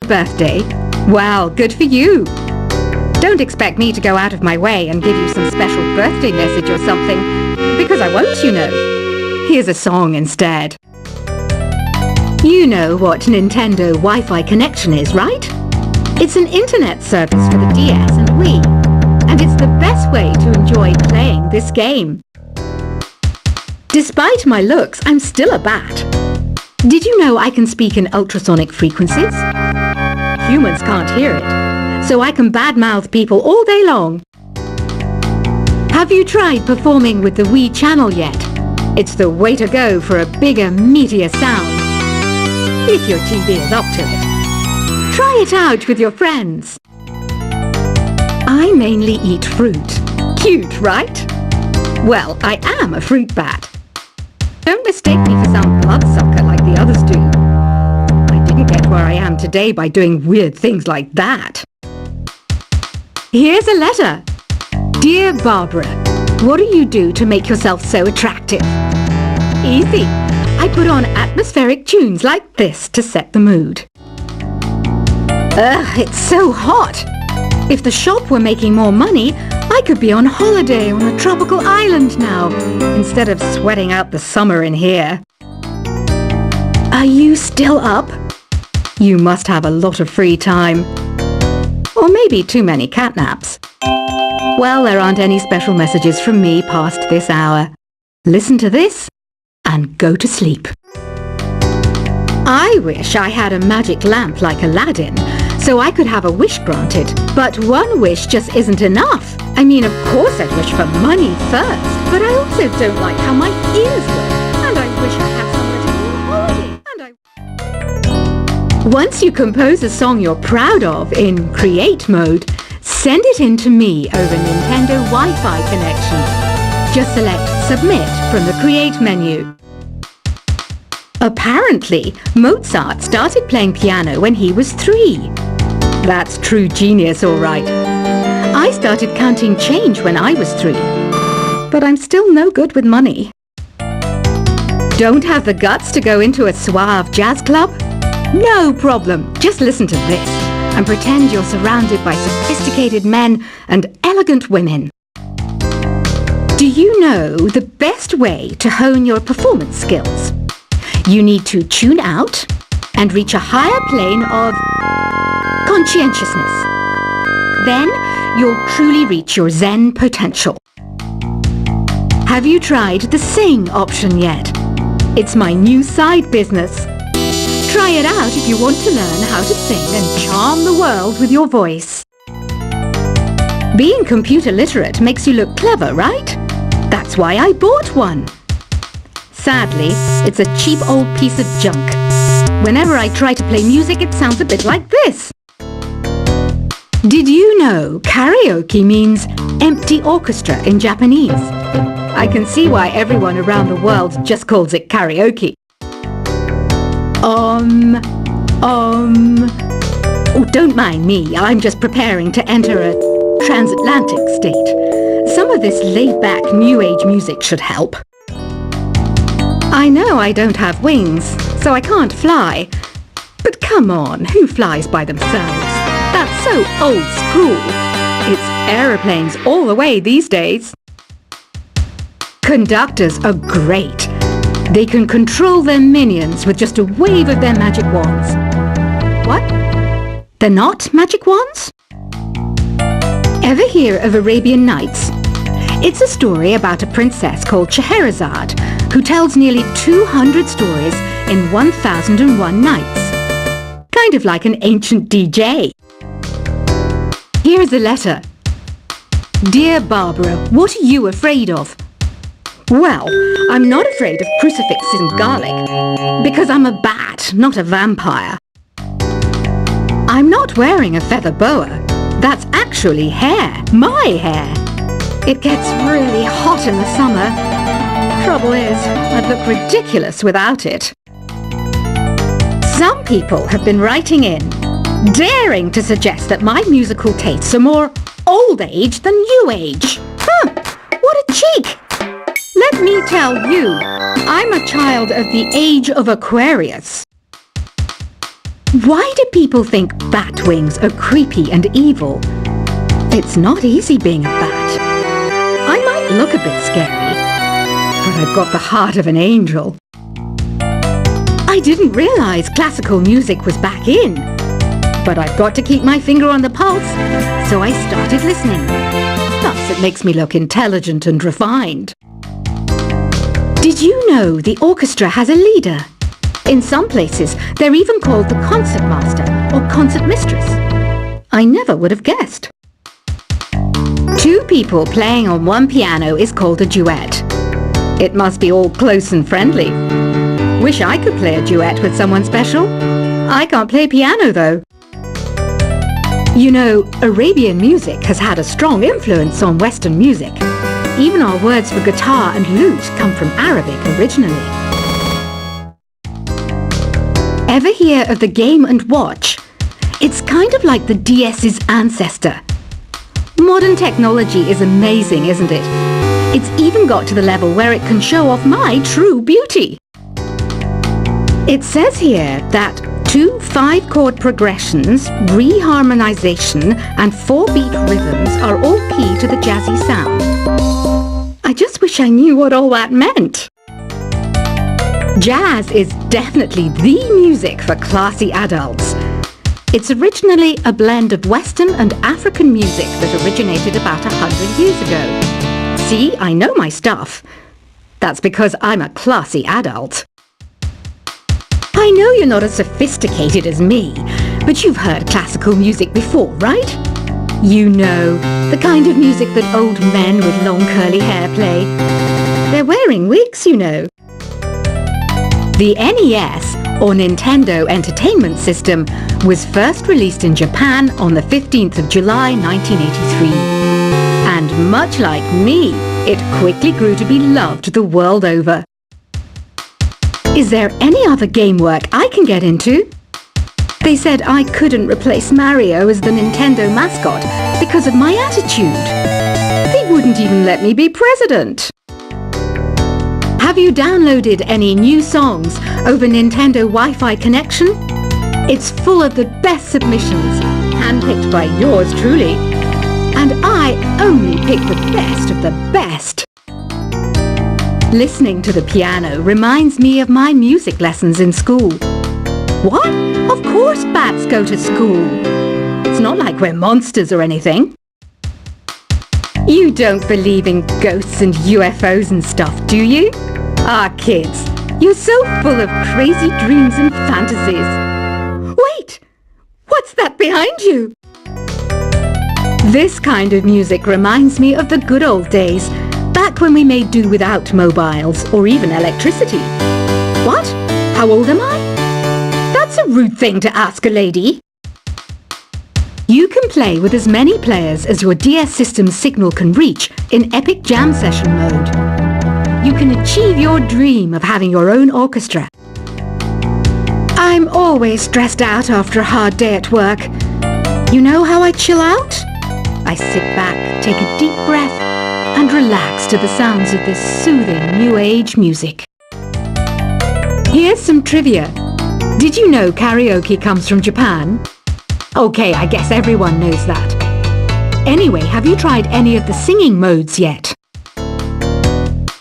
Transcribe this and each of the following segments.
birthday? Well, good for you. Don't expect me to go out of my way and give you some special birthday message or something, because I won't, you know. Here's a song instead. You know what Nintendo Wi-Fi connection is, right? It's an internet service for the DS and Wii, and it's the best way to enjoy playing this game. Despite my looks, I'm still a bat. Did you know I can speak in ultrasonic frequencies? Humans can't hear it, so I can badmouth people all day long. Have you tried performing with the Wii channel yet? It's the way to go for a bigger, meatier sound. If your TV is up to it. Try it out with your friends. I mainly eat fruit. Cute, right? Well, I am a fruit bat. Don't mistake me for some bloodsucker like the others do. I didn't get where I am today by doing weird things like that. Here's a letter. Dear Barbara, what do you do to make yourself so attractive? Easy. I put on atmospheric tunes like this to set the mood. Ugh, it's so hot. If the shop were making more money, I could be on holiday on a tropical island now, instead of sweating out the summer in here. Are you still up? You must have a lot of free time. Or maybe too many catnaps. Well, there aren't any special messages from me past this hour. Listen to this and go to sleep. I wish I had a magic lamp like Aladdin, so I could have a wish granted. But one wish just isn't enough. I mean, of course I'd wish for money first, but I also don't like how my ears look, and I wish I had somewhere to go on holiday. Once you compose a song you're proud of in Create mode, send it in to me over Nintendo Wi-Fi connection. Just select Submit from the Create menu. Apparently, Mozart started playing piano when he was 3. That's true genius, all right. I started counting change when I was 3. But I'm still no good with money. Don't have the guts to go into a suave jazz club? No problem. Just listen to this and pretend you're surrounded by sophisticated men and elegant women. Do you know the best way to hone your performance skills? You need to tune out and reach a higher plane of conscientiousness. Then you'll truly reach your Zen potential. Have you tried the Sing option yet? It's my new side business. Try it out if you want to learn how to sing and charm the world with your voice. Being computer literate makes you look clever, right? That's why I bought one. Sadly, it's a cheap old piece of junk. Whenever I try to play music, it sounds a bit like this. Did you know karaoke means empty orchestra in Japanese? I can see why everyone around the world just calls it karaoke. Oh, don't mind me. I'm just preparing to enter a transatlantic state. Some of this laid-back New Age music should help. I know I don't have wings, so I can't fly. But come on, who flies by themselves? That's so old school. It's aeroplanes all the way these days. Conductors are great. They can control their minions with just a wave of their magic wands. What? They're not magic wands? Ever hear of Arabian Nights? It's a story about a princess called Scheherazade who tells nearly 200 stories in 1001 nights. Kind of like an ancient DJ. Here's a letter. Dear Barbara, what are you afraid of? Well, I'm not afraid of crucifixes and garlic, because I'm a bat, not a vampire. I'm not wearing a feather boa. That's actually hair, my hair. It gets really hot in the summer. Trouble is, I'd look ridiculous without it. Some people have been writing in, daring to suggest that my musical tastes are more old age than new age. What a cheek! Let me tell you, I'm a child of the age of Aquarius. Why do people think bat wings are creepy and evil? It's not easy being a bat. I might look a bit scary, but I've got the heart of an angel. I didn't realise classical music was back in, but I've got to keep my finger on the pulse, so I started listening. Thus, it makes me look intelligent and refined. Did you know the orchestra has a leader? In some places, they're even called the concertmaster or concertmistress. I never would have guessed. Two people playing on one piano is called a duet. It must be all close and friendly. Wish I could play a duet with someone special. I can't play piano though. You know, Arabian music has had a strong influence on Western music. Even our words for guitar and lute come from Arabic originally. Ever hear of the Game & Watch? It's kind of like the DS's ancestor. Modern technology is amazing, isn't it? It's even got to the level where it can show off my true beauty. It says here that 2 5-chord progressions, reharmonization and 4-beat rhythms are all key to the jazzy sound. I just wish I knew what all that meant. Jazz is definitely the music for classy adults. It's originally a blend of Western and African music that originated about 100 years ago. See, I know my stuff. That's because I'm a classy adult. I know you're not as sophisticated as me, but you've heard classical music before, right? You know, the kind of music that old men with long curly hair play. They're wearing wigs, you know. The NES, or Nintendo Entertainment System, was first released in Japan on the 15th of July 1983. And much like me, it quickly grew to be loved the world over. Is there any other game work I can get into? They said I couldn't replace Mario as the Nintendo mascot because of my attitude. They wouldn't even let me be president. Have you downloaded any new songs over Nintendo Wi-Fi connection? It's full of the best submissions, handpicked by yours truly. And I only pick the best of the best. Listening to the piano reminds me of my music lessons in school. What? Of course bats go to school. It's not like we're monsters or anything. You don't believe in ghosts and UFOs and stuff, do you? Ah, kids, you're so full of crazy dreams and fantasies. Wait! What's that behind you? This kind of music reminds me of the good old days, back when we made do without mobiles or even electricity. What? How old am I? That's a rude thing to ask a lady. You can play with as many players as your DS system's signal can reach in Epic Jam Session mode. You can achieve your dream of having your own orchestra. I'm always stressed out after a hard day at work. You know how I chill out? I sit back, take a deep breath, and relax to the sounds of this soothing new age music. Here's some trivia. Did you know karaoke comes from Japan? Okay, I guess everyone knows that. Anyway, have you tried any of the singing modes yet?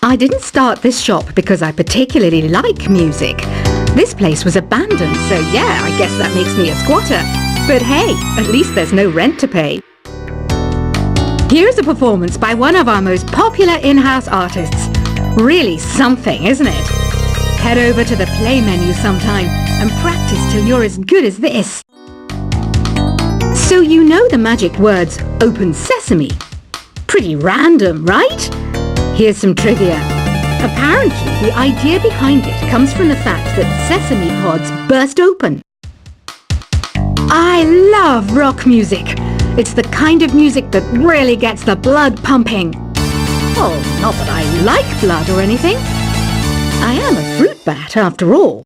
I didn't start this shop because I particularly like music. This place was abandoned, so yeah, I guess that makes me a squatter. But hey, at least there's no rent to pay. Here's a performance by one of our most popular in-house artists. Really something, isn't it? Head over to the play menu sometime and practice till you're as good as this. So you know the magic words "Open Sesame"? Pretty random, right? Here's some trivia. Apparently, the idea behind it comes from the fact that sesame pods burst open. I love rock music. It's the kind of music that really gets the blood pumping. Oh, not that I like blood or anything. I am a fruit bat after all.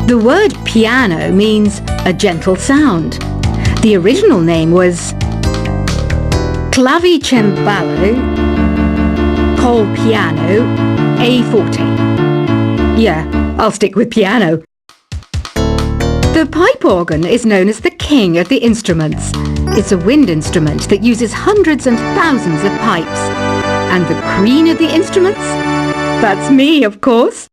The word piano means a gentle sound. The original name was clavicembalo col piano a forte. Yeah, I'll stick with piano. The pipe organ is known as the king of the instruments. It's a wind instrument that uses hundreds and thousands of pipes. And the queen of the instruments? That's me, of course.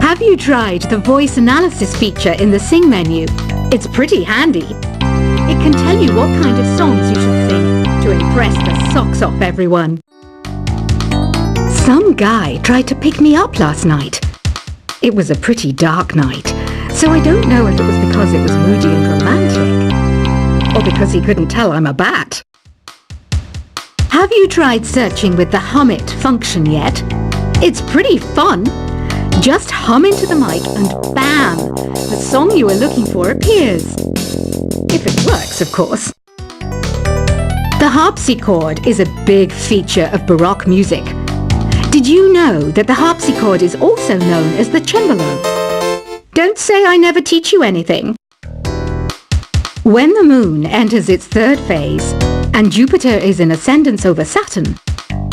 Have you tried the voice analysis feature in the Sing menu? It's pretty handy. It can tell you what kind of songs you should sing to impress the socks off everyone. Some guy tried to pick me up last night. It was a pretty dark night, so I don't know if it was because it was moody and romantic, or because he couldn't tell I'm a bat. Have you tried searching with the Hum It function yet? It's pretty fun. Just hum into the mic and bam! The song you were looking for appears. If it works, of course. The harpsichord is a big feature of Baroque music. Did you know that the harpsichord is also known as the cembalo? Don't say I never teach you anything. When the moon enters its third phase and Jupiter is in ascendance over Saturn,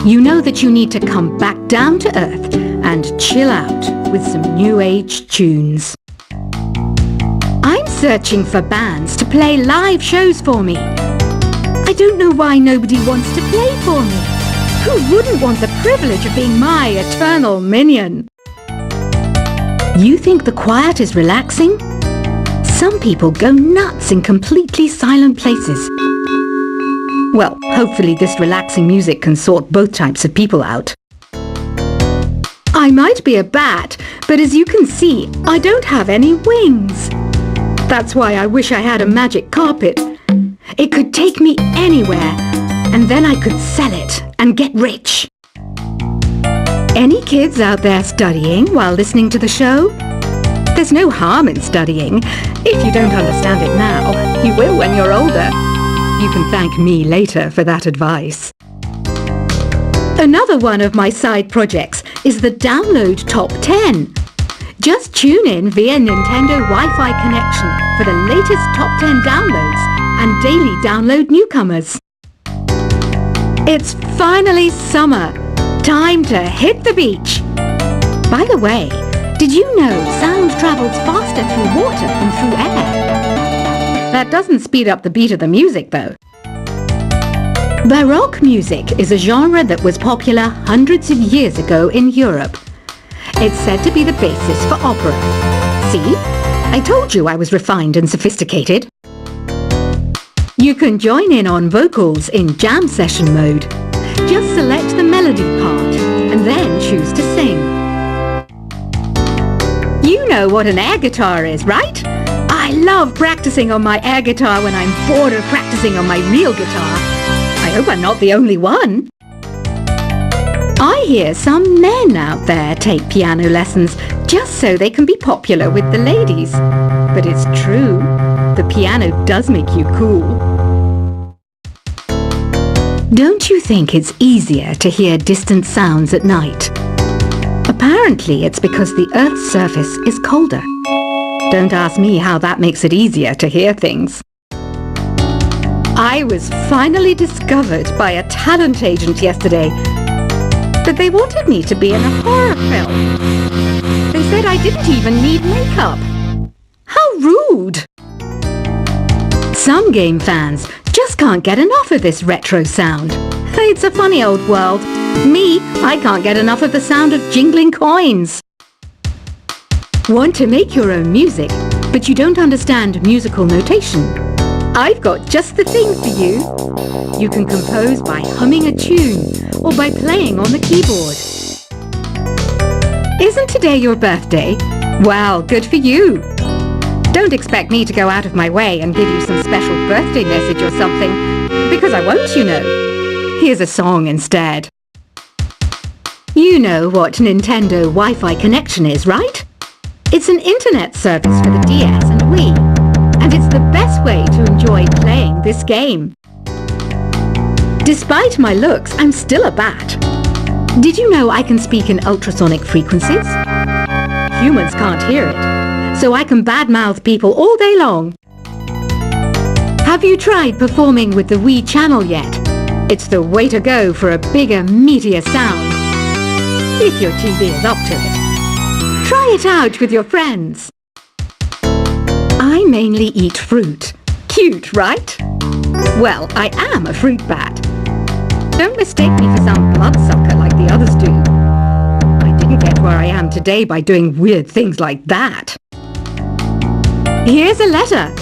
you know that you need to come back down to Earth and chill out with some new age tunes. I'm searching for bands to play live shows for me. I don't know why nobody wants to play for me. Who wouldn't want the privilege of being my eternal minion? You think the quiet is relaxing? Some people go nuts in completely silent places. Well, hopefully this relaxing music can sort both types of people out. I might be a bat, but as you can see, I don't have any wings. That's why I wish I had a magic carpet. It could take me anywhere, and then I could sell it and get rich. Any kids out there studying while listening to the show? There's no harm in studying. If you don't understand it now, you will when you're older. You can thank me later for that advice. Another one of my side projects is the Download Top 10. Just tune in via Nintendo Wi-Fi connection for the latest Top 10 downloads and daily download newcomers. It's finally summer. Time to hit the beach. By the way, did you know sound travels faster through water than through air? That doesn't speed up the beat of the music, though. Baroque music is a genre that was popular hundreds of years ago in Europe. It's said to be the basis for opera. See? I told you I was refined and sophisticated. You can join in on vocals in jam session mode. Just select the melody part and then choose to sing. You know what an air guitar is, right? I love practicing on my air guitar when I'm bored of practicing on my real guitar. I hope I'm not the only one. I hear some men out there take piano lessons just so they can be popular with the ladies. But it's true, the piano does make you cool. Don't you think it's easier to hear distant sounds at night? Apparently it's because the Earth's surface is colder. Don't ask me how that makes it easier to hear things. I was finally discovered by a talent agent yesterday. But they wanted me to be in a horror film. They said I didn't even need makeup. How rude! Some game fans just can't get enough of this retro sound. It's a funny old world. Me, I can't get enough of the sound of jingling coins. Want to make your own music, but you don't understand musical notation? I've got just the thing for you. You can compose by humming a tune or by playing on the keyboard. Isn't today your birthday? Well, good for you. Don't expect me to go out of my way and give you some special birthday message or something, because I won't, you know. Here's a song instead. You know what Nintendo Wi-Fi connection is, right? It's an internet service for the DS and Wii, and it's the best way to enjoy playing this game. Despite my looks, I'm still a bat. Did you know I can speak in ultrasonic frequencies? Humans can't hear it, so I can badmouth people all day long. Have you tried performing with the Wii channel yet? It's the way to go for a bigger, meatier sound. If your TV is up to it. Try it out with your friends. I mainly eat fruit. Cute, right? Well, I am a fruit bat. Don't mistake me for some bloodsucker like the others do. I didn't get where I am today by doing weird things like that. Here's a letter.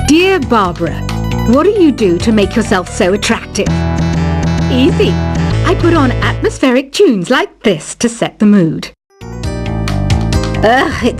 Dear Barbara, what do you do to make yourself so attractive? Easy. I put on atmospheric tunes like this to set the mood. Ugh, it's